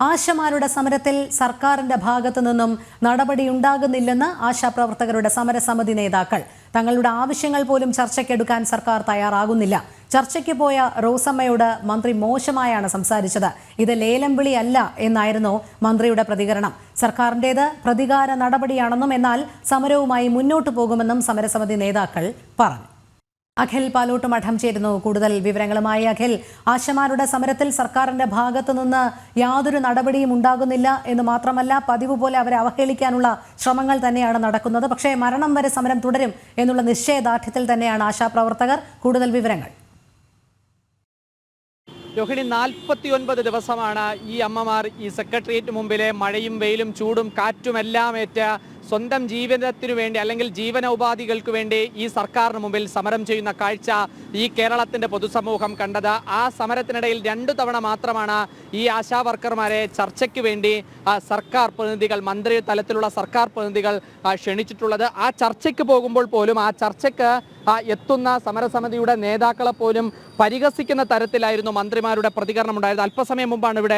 ആശമാരുടെ സമരത്തിൽ സർക്കാരിന്റെ ഭാഗത്തു നിന്നും നടപടിയുണ്ടാകുന്നില്ലെന്ന് ആശാപ്രവർത്തകരുടെ സമരസമിതി നേതാക്കൾ. തങ്ങളുടെ ആവശ്യങ്ങൾ പോലും ചർച്ചയ്ക്കെടുക്കാൻ സർക്കാർ തയ്യാറാകുന്നില്ല. ചർച്ചയ്ക്ക് പോയ റോസമ്മയോട് മന്ത്രി മോശമായാണ് സംസാരിച്ചത്. ഇത് ലേലം വിളിയല്ല എന്നായിരുന്നു മന്ത്രിയുടെ പ്രതികരണം. സർക്കാരിന്റേത് പ്രതികാര നടപടിയാണെന്നും എന്നാൽ സമരവുമായി മുന്നോട്ടു പോകുമെന്നും സമരസമിതി നേതാക്കൾ പറഞ്ഞു. അഖിൽ പാലോട്ട് മഠം ചേരുന്നു കൂടുതൽ വിവരങ്ങളുമായി. അഖിൽ, ആശമാരുടെ സമരത്തിൽ സർക്കാരിന്റെ ഭാഗത്തു നിന്ന് യാതൊരു നടപടിയും ഉണ്ടാകുന്നില്ല എന്ന് മാത്രമല്ല, പതിവ് പോലെ അവരെ അവഹേളിക്കാനുള്ള ശ്രമങ്ങൾ തന്നെയാണ് നടക്കുന്നത്. പക്ഷേ മരണം വരെ സമരം തുടരും എന്നുള്ള നിശ്ചയദാർഢ്യത്തിൽ തന്നെയാണ് ആശാപ്രവർത്തകർ. കൂടുതൽ വിവരങ്ങൾ. രോഹിണി, 49 ദിവസമാണ് ഈ അമ്മമാർ ഈ സെക്രട്ടേറിയറ്റ് മുമ്പിലെ മഴയും വെയിലും ചൂടും കാറ്റുമെല്ലാം ഏറ്റ സ്വന്തം ജീവിതത്തിനു വേണ്ടി അല്ലെങ്കിൽ ജീവനോപാധികൾക്ക് വേണ്ടി ഈ സർക്കാരിന് മുമ്പിൽ സമരം ചെയ്യുന്ന കാഴ്ച ഈ കേരളത്തിന്റെ പൊതുസമൂഹം കണ്ടത്. ആ സമരത്തിനിടയിൽ 2 തവണ മാത്രമാണ് ഈ ആശാ വർക്കർമാരെ ചർച്ചയ്ക്ക് വേണ്ടി സർക്കാർ പ്രതിനിധികൾ, മന്ത്രി തലത്തിലുള്ള സർക്കാർ പ്രതിനിധികൾ ക്ഷണിച്ചിട്ടുള്ളത്. ആ ചർച്ചയ്ക്ക് പോകുമ്പോൾ പോലും ആ ചർച്ചയ്ക്ക് എത്തുന്ന സമരസമിതിയുടെ നേതാക്കളെ പോലും പരിഹസിക്കുന്ന തരത്തിലായിരുന്നു മന്ത്രിമാരുടെ പ്രതികരണം ഉണ്ടായത്. അല്പസമയം മുമ്പാണ് ഇവിടെ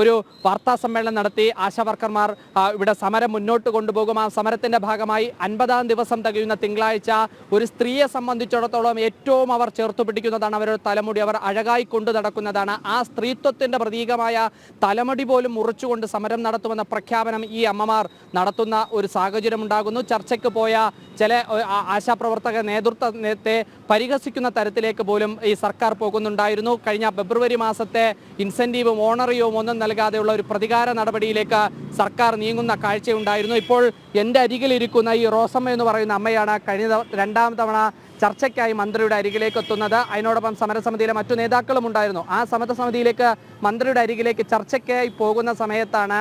ഒരു വാർത്താ സമ്മേളനം നടത്തി ആശാ വർക്കർമാർ ഇവിടെ സമരം മുന്നോട്ട് കൊണ്ടുപോകും. ആ സമരത്തിന്റെ ഭാഗമായി 50-ാം ദിവസം തികയുന്ന തിങ്കളാഴ്ച ഒരു സ്ത്രീയെ സംബന്ധിച്ചിടത്തോളം ഏറ്റവും അവർ ചേർത്തു പിടിക്കുന്നതാണ് അവരുടെ തലമുടി. അവർ അഴകായി കൊണ്ടു നടക്കുന്നതാണ്. ആ സ്ത്രീത്വത്തിന്റെ പ്രതീകമായ തലമുടി പോലും മുറിച്ചുകൊണ്ട് സമരം നടത്തുമെന്ന പ്രഖ്യാപനം ഈ അമ്മമാർ നടത്തുന്ന ഒരു സാഹചര്യം ഉണ്ടാകുന്നു. ചർച്ചയ്ക്ക് പോയ ചില ആശാപ്രവർത്തക നേതൃത്വത്തെ പരിഹസിക്കുന്ന തരത്തിലേക്ക് പോലും ഈ സർക്കാർ പോകുന്നുണ്ടായിരുന്നു. കഴിഞ്ഞ ഫെബ്രുവരി മാസത്തെ ഇൻസെന്റീവും ഓണറിയും ഒന്നും നൽകാതെയുള്ള ഒരു പ്രതികാര നടപടിയിലേക്ക് സർക്കാർ നീങ്ങുന്ന കാഴ്ചയുണ്ടായിരുന്നു. ഇപ്പോൾ എൻ്റെ അരികിലിരിക്കുന്ന ഈ റോസമ്മ എന്ന് പറയുന്ന അമ്മയാണ് കഴിഞ്ഞ 2ാം തവണ ചർച്ചയ്ക്കായി മന്ത്രിയുടെ അരികിലേക്ക് എത്തുന്നത്. അതിനോടൊപ്പം സമരസമിതിയിലെ മറ്റു നേതാക്കളും ഉണ്ടായിരുന്നു. ആ സമരസമിതിയിലേക്ക് മന്ത്രിയുടെ അരികിലേക്ക് ചർച്ചയ്ക്കായി പോകുന്ന സമയത്താണ്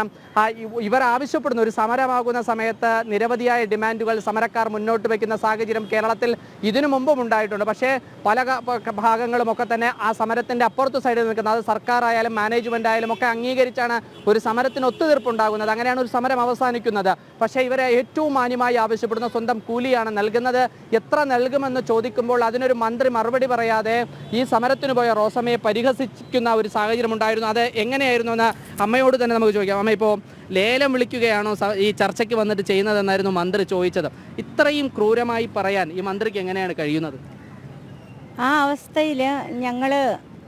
ഇവർ ആവശ്യപ്പെടുന്ന ഒരു സമരമാകുന്ന സമയത്ത് നിരവധിയായ ഡിമാൻഡുകൾ സമരക്കാർ മുന്നോട്ട് വയ്ക്കുന്ന സാഹചര്യം കേരളത്തിൽ ഇതിനു മുമ്പും ഉണ്ടായിട്ടുണ്ട്. പക്ഷേ പല ഭാഗങ്ങളുമൊക്കെ തന്നെ ആ സമരത്തിൻ്റെ അപ്പുറത്ത് സൈഡിൽ നിൽക്കുന്നത്, അത് സർക്കാരായാലും മാനേജ്മെൻ്റ് ആയാലും ഒക്കെ അംഗീകരിച്ചാണ് ഒരു സമരത്തിന് ഒത്തുതീർപ്പുണ്ടാകുന്നത്. അങ്ങനെയാണ് ഒരു സമരം അവസാനിക്കുന്നത്. പക്ഷേ ഇവരെ ഏറ്റവും മാന്യമായി ആവശ്യപ്പെടുന്ന സ്വന്തം കൂലിയാണ് നൽകുന്നത്. എത്ര നൽകുമെന്ന് ചോദിക്കുമ്പോൾ അതിനൊരു മന്ത്രി മറുപടി പറയാതെ ഈ സമരത്തിന് പോയ റോസമ്മയെ പരിഹസിക്കുന്ന ഒരു സാഹചര്യം ഉണ്ടായിരുന്നു. അത് എങ്ങനെയായിരുന്നു എന്ന് അമ്മയോട് തന്നെ നമുക്ക് ചോദിക്കാം. അമ്മ, ഇപ്പോൾ ലേലം വിളിക്കുകയാണോ ഈ ചർച്ചയ്ക്ക് വന്നിട്ട് ചെയ്യുന്നതെന്നായിരുന്നു മന്ത്രി ചോദിച്ചത്. ഇത്രയും ക്രൂരമായി പറയാൻ ഈ മന്ത്രിക്ക് എങ്ങനെയാണ് കഴിയുന്നത്? ആ അവസ്ഥയിൽ ഞങ്ങൾ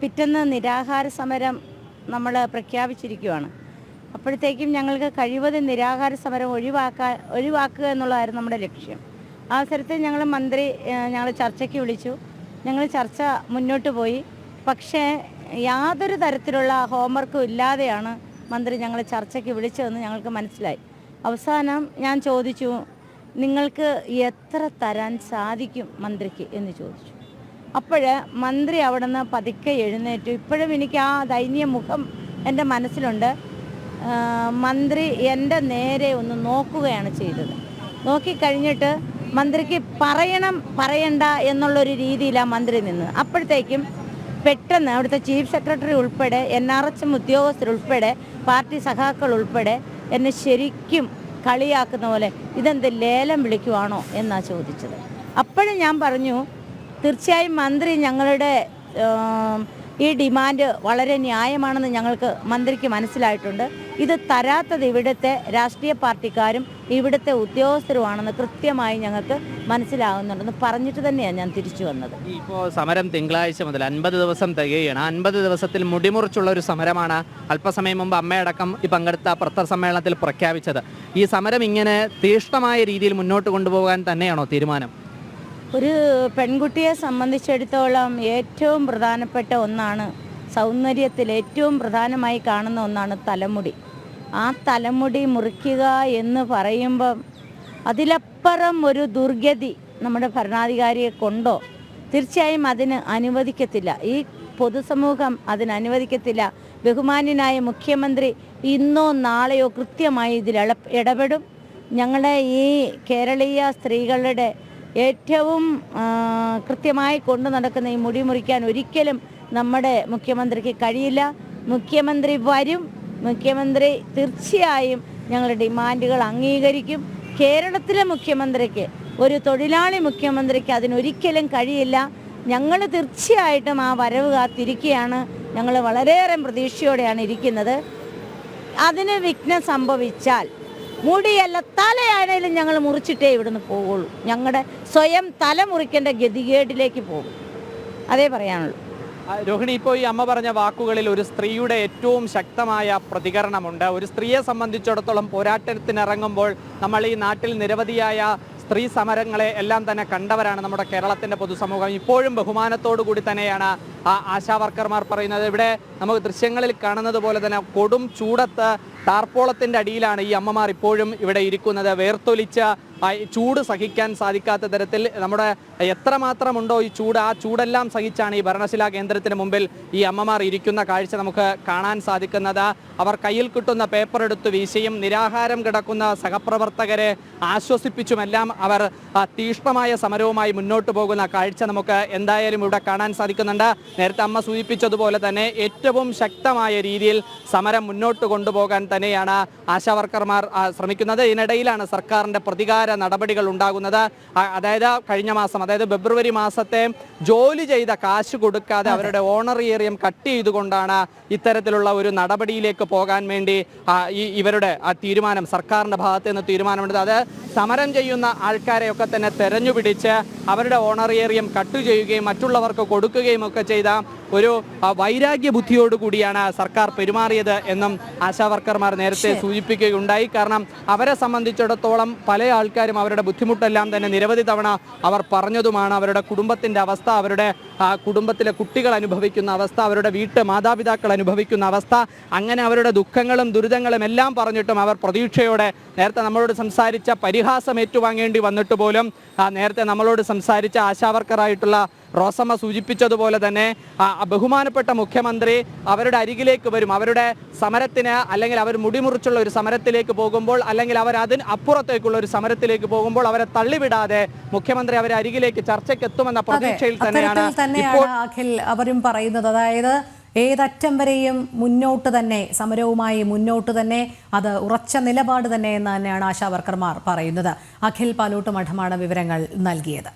പിറ്റേന്ന് നിരാഹാര സമരം നമ്മൾ പ്രഖ്യാപിച്ചിരിക്കുകയാണ്. അപ്പോഴത്തേക്കും ഞങ്ങൾക്ക് കഴിവതും നിരാഹാര സമരം ഒഴിവാക്കുക എന്നുള്ളതായിരുന്നു നമ്മുടെ ലക്ഷ്യം. ആ അവസരത്തിൽ ഞങ്ങൾ ചർച്ചയ്ക്ക് വിളിച്ചു. ഞങ്ങൾ ചർച്ച മുന്നോട്ട് പോയി. പക്ഷേ യാതൊരു തരത്തിലുള്ള ഹോംവർക്കും ഇല്ലാതെയാണ് മന്ത്രി ഞങ്ങൾ ചർച്ചയ്ക്ക് വിളിച്ചതെന്ന് ഞങ്ങൾക്ക് മനസ്സിലായി. അവസാനം ഞാൻ ചോദിച്ചു, നിങ്ങൾക്ക് എത്ര തരാൻ സാധിക്കും മന്ത്രിക്ക് എന്ന് ചോദിച്ചു. അപ്പോൾ മന്ത്രി അവിടെ നിന്ന് പതുക്കെ എഴുന്നേറ്റു. ഇപ്പോഴും എനിക്ക് ആ ദയനീയ മുഖം എൻ്റെ മനസ്സിലുണ്ട്. മന്ത്രി എൻ്റെ നേരെ ഒന്ന് നോക്കുകയാണ് ചെയ്തത്. നോക്കിക്കഴിഞ്ഞിട്ട് മന്ത്രിക്ക് പറയണ്ട എന്നുള്ളൊരു രീതിയിലാണ് മന്ത്രി നിന്നത്. അപ്പോഴത്തേക്കും പെട്ടെന്ന് അവിടുത്തെ ചീഫ് സെക്രട്ടറി ഉൾപ്പെടെ NRHM ഉദ്യോഗസ്ഥരുൾപ്പെടെ പാർട്ടി സഖാക്കൾ ഉൾപ്പെടെ എന്നെ ശരിക്കും കളിയാക്കുന്ന പോലെ ഇതെന്ത് ലേലം വിളിക്കുവാണോ എന്നാണ് ചോദിച്ചത്. അപ്പോഴും ഞാൻ പറഞ്ഞു, തീർച്ചയായും മന്ത്രി ഞങ്ങളുടെ ഈ ഡിമാൻഡ് വളരെ ന്യായമാണെന്ന് മന്ത്രിക്ക് മനസ്സിലായിട്ടുണ്ട്. ഇത് തരാത്തത് ഇവിടുത്തെ രാഷ്ട്രീയ പാർട്ടിക്കാരും ഇവിടുത്തെ ഉദ്യോഗസ്ഥരുമാണെന്ന് കൃത്യമായി ഞങ്ങൾക്ക് മനസ്സിലാകുന്നുണ്ടെന്ന് പറഞ്ഞിട്ട് തന്നെയാണ് ഞാൻ തിരിച്ചു വന്നത്. ഇപ്പോൾ സമരം തിങ്കളാഴ്ച മുതൽ 50 ദിവസം തികയാണ്. 50 ദിവസത്തിൽ മുടിമുറിച്ചുള്ള ഒരു സമരമാണ് അല്പസമയം മുമ്പ് അമ്മയടക്കം ഈ പങ്കെടുത്ത പത്രസമ്മേളനത്തിൽ പ്രഖ്യാപിച്ചത്. ഈ സമരം ഇങ്ങനെ തീഷ്ണമായ രീതിയിൽ മുന്നോട്ട് കൊണ്ടുപോകാൻ തന്നെയാണോ തീരുമാനം? ഒരു പെൺകുട്ടിയെ സംബന്ധിച്ചിടത്തോളം ഏറ്റവും പ്രധാനപ്പെട്ട ഒന്നാണ്, സൗന്ദര്യത്തിൽ ഏറ്റവും പ്രധാനമായി കാണുന്ന ഒന്നാണ് തലമുടി. ആ തലമുടി മുറിക്കുക എന്ന് പറയുമ്പം അതിലപ്പുറം ഒരു ദുർഗതി നമ്മുടെ ഭരണാധികാരിയെ കൊണ്ടോ? തീർച്ചയായും അതിന് അനുവദിക്കത്തില്ല. ഈ പൊതുസമൂഹം അതിന് അനുവദിക്കത്തില്ല. ബഹുമാന്യനായ മുഖ്യമന്ത്രി ഇന്നോ നാളെയോ കൃത്യമായി ഇതിൽ ഇടപെടും. ഞങ്ങളുടെ ഈ കേരളീയ സ്ത്രീകളുടെ ഏറ്റവും കൃത്യമായി കൊണ്ടു നടക്കുന്ന ഈ മുടി മുറിക്കാൻ ഒരിക്കലും നമ്മുടെ മുഖ്യമന്ത്രിക്ക് കഴിയില്ല. മുഖ്യമന്ത്രി വരും. മുഖ്യമന്ത്രി തീർച്ചയായും ഞങ്ങളുടെ ഡിമാൻഡുകൾ അംഗീകരിക്കും. കേരളത്തിലെ മുഖ്യമന്ത്രിക്ക്, ഒരു തൊഴിലാളി മുഖ്യമന്ത്രിക്ക് അതിനൊരിക്കലും കഴിയില്ല. ഞങ്ങൾ തീർച്ചയായിട്ടും ആ വരവ് കാത്തിരിക്കുകയാണ്. ഞങ്ങൾ വളരെയേറെ പ്രതീക്ഷയോടെയാണ് ഇരിക്കുന്നത്. അതിന് വിഘ്നം സംഭവിച്ചാൽ മുടിയല്ല തലയാണേലും ഞങ്ങൾ മുറിച്ചിട്ടേ ഇവിടുന്ന് പോകുള്ളൂ. ഞങ്ങളുടെ സ്വയം തല മുറിക്കേണ്ട ഗതികേടിലേക്ക് പോകും. അതേ പറയാനുള്ളൂ. രോഹിണി, ഇപ്പോൾ ഈ അമ്മ പറഞ്ഞ വാക്കുകളിൽ ഒരു സ്ത്രീയുടെ ഏറ്റവും ശക്തമായ പ്രതികരണമുണ്ട്. ഒരു സ്ത്രീയെ സംബന്ധിച്ചിടത്തോളം പോരാട്ടത്തിനിറങ്ങുമ്പോൾ നമ്മൾ ഈ നാട്ടിൽ നിരവധിയായ സ്ത്രീ സമരങ്ങളെ എല്ലാം തന്നെ കണ്ടവരാണ് നമ്മുടെ കേരളത്തിൻ്റെ പൊതുസമൂഹം. ഇപ്പോഴും ബഹുമാനത്തോടു കൂടി തന്നെയാണ് ആശാവർക്കർമാർ പറയുന്നത്. ഇവിടെ നമുക്ക് ദൃശ്യങ്ങളിൽ കാണുന്നത് പോലെ തന്നെ കൊടും ചൂടത്ത് ടാർപ്പോളത്തിൻ്റെ അടിയിലാണ് ഈ അമ്മമാർ ഇപ്പോഴും ഇവിടെ ഇരിക്കുന്നത്. വേർത്തൊലിച്ച ചൂട് സഹിക്കാൻ സാധിക്കാത്ത തരത്തിൽ നമ്മുടെ എത്രമാത്രമുണ്ടോ ഈ ചൂട്, ആ ചൂടെല്ലാം സഹിച്ചാണ് ഈ ഭരണശിലാ കേന്ദ്രത്തിന് മുമ്പിൽ ഈ അമ്മമാർ ഇരിക്കുന്ന കാഴ്ച നമുക്ക് കാണാൻ സാധിക്കുന്നത്. അവർ കയ്യിൽ കിട്ടുന്ന പേപ്പർ എടുത്ത് വീശിയും നിരാഹാരം കിടക്കുന്ന സഹപ്രവർത്തകരെ ആശ്വസിപ്പിച്ചുമെല്ലാം അവർ തീക്ഷ്ണമായ സമരവുമായി മുന്നോട്ട് പോകുന്ന കാഴ്ച നമുക്ക് എന്തായാലും ഇവിടെ കാണാൻ സാധിക്കുന്നുണ്ട്. നേരത്തെ അമ്മ സൂചിപ്പിച്ചതുപോലെ തന്നെ ഏറ്റവും ശക്തമായ രീതിയിൽ സമരം മുന്നോട്ട് കൊണ്ടുപോകാൻ തന്നെയാണ് ആശാവർക്കർമാർ ശ്രമിക്കുന്നത്. ഇതിനിടയിലാണ് സർക്കാരിൻ്റെ പ്രതികാര നടപടികൾ ഉണ്ടാകുന്നത്. അതായത് കഴിഞ്ഞ മാസം, അതായത് ഫെബ്രുവരി മാസത്തെ ജോലി ചെയ്ത കാശ് കൊടുക്കാതെ അവരുടെ ഓണറേറിയം കട്ട് ചെയ്തുകൊണ്ടാണ് ഇത്തരത്തിലുള്ള ഒരു നടപടിയിലേക്ക് പോകാൻ വേണ്ടി ഇവരുടെ തീരുമാനം, സർക്കാരിൻ്റെ ഭാഗത്ത് നിന്ന് തീരുമാനമെടുത്തത്. അത് സമരം ചെയ്യുന്ന ആൾക്കാരെയൊക്കെ തന്നെ തെരഞ്ഞുപിടിച്ച് അവരുടെ ഓണറേറിയം കട്ട് ചെയ്യുകയും മറ്റുള്ളവർക്ക് കൊടുക്കുകയും ഒക്കെ ചെയ്ത ഒരു വൈരാഗ്യ ബുദ്ധിയോടുകൂടിയാണ് സർക്കാർ പെരുമാറിയത് എന്നും ആശാവർക്കർമാർ നേരത്തെ സൂചിപ്പിക്കുകയുണ്ടായി. കാരണം അവരെ സംബന്ധിച്ചിടത്തോളം പല ആൾക്കാരും അവരുടെ ബുദ്ധിമുട്ടെല്ലാം തന്നെ നിരവധി തവണ അവർ പറഞ്ഞതുമാണ്. അവരുടെ കുടുംബത്തിൻ്റെ അവസ്ഥ, അവരുടെ കുടുംബത്തിലെ കുട്ടികൾ അനുഭവിക്കുന്ന അവസ്ഥ, അവരുടെ മാതാപിതാക്കൾ അനുഭവിക്കുന്ന അവസ്ഥ, അങ്ങനെ അവരുടെ ദുഃഖങ്ങളും ദുരിതങ്ങളും എല്ലാം പറഞ്ഞിട്ടും അവർ പ്രതീക്ഷയോടെ നേരത്തെ നമ്മളോട് സംസാരിച്ച പരിഹാസം ഏറ്റുവാങ്ങേണ്ടി വന്നിട്ട് പോലും നേരത്തെ നമ്മളോട് സംസാരിച്ച ആശാവർക്കറായിട്ടുള്ള റോസമ്മ സൂചിപ്പിച്ചതുപോലെ തന്നെ ബഹുമാനപ്പെട്ട മുഖ്യമന്ത്രി അവരുടെ അരികിലേക്ക് വരും. അവരുടെ സമരത്തിന്, അല്ലെങ്കിൽ അവർ മുടിമുറിച്ചുള്ള ഒരു സമരത്തിലേക്ക് പോകുമ്പോൾ, അല്ലെങ്കിൽ അവർ അതിന് അപ്പുറത്തേക്കുള്ള ഒരു സമരത്തിലേക്ക് പോകുമ്പോൾ അവരെ തള്ളിവിടാതെ മുഖ്യമന്ത്രി അവരെ അരികിലേക്ക് ചർച്ചയ്ക്ക് എത്തുമെന്ന പ്രതീക്ഷയിൽ തന്നെയാണ് അഖിൽ അവരും പറയുന്നത്. അതായത് ഏതറ്റം വരെയും മുന്നോട്ട് തന്നെ, സമരവുമായി മുന്നോട്ട് തന്നെ, അത് ഉറച്ച നിലപാട് തന്നെ എന്ന് തന്നെയാണ് ആശാവർക്കർമാർ പറയുന്നത്. അഖിൽ പാലോട്ട് മഠമാണ് വിവരങ്ങൾ നൽകിയത്.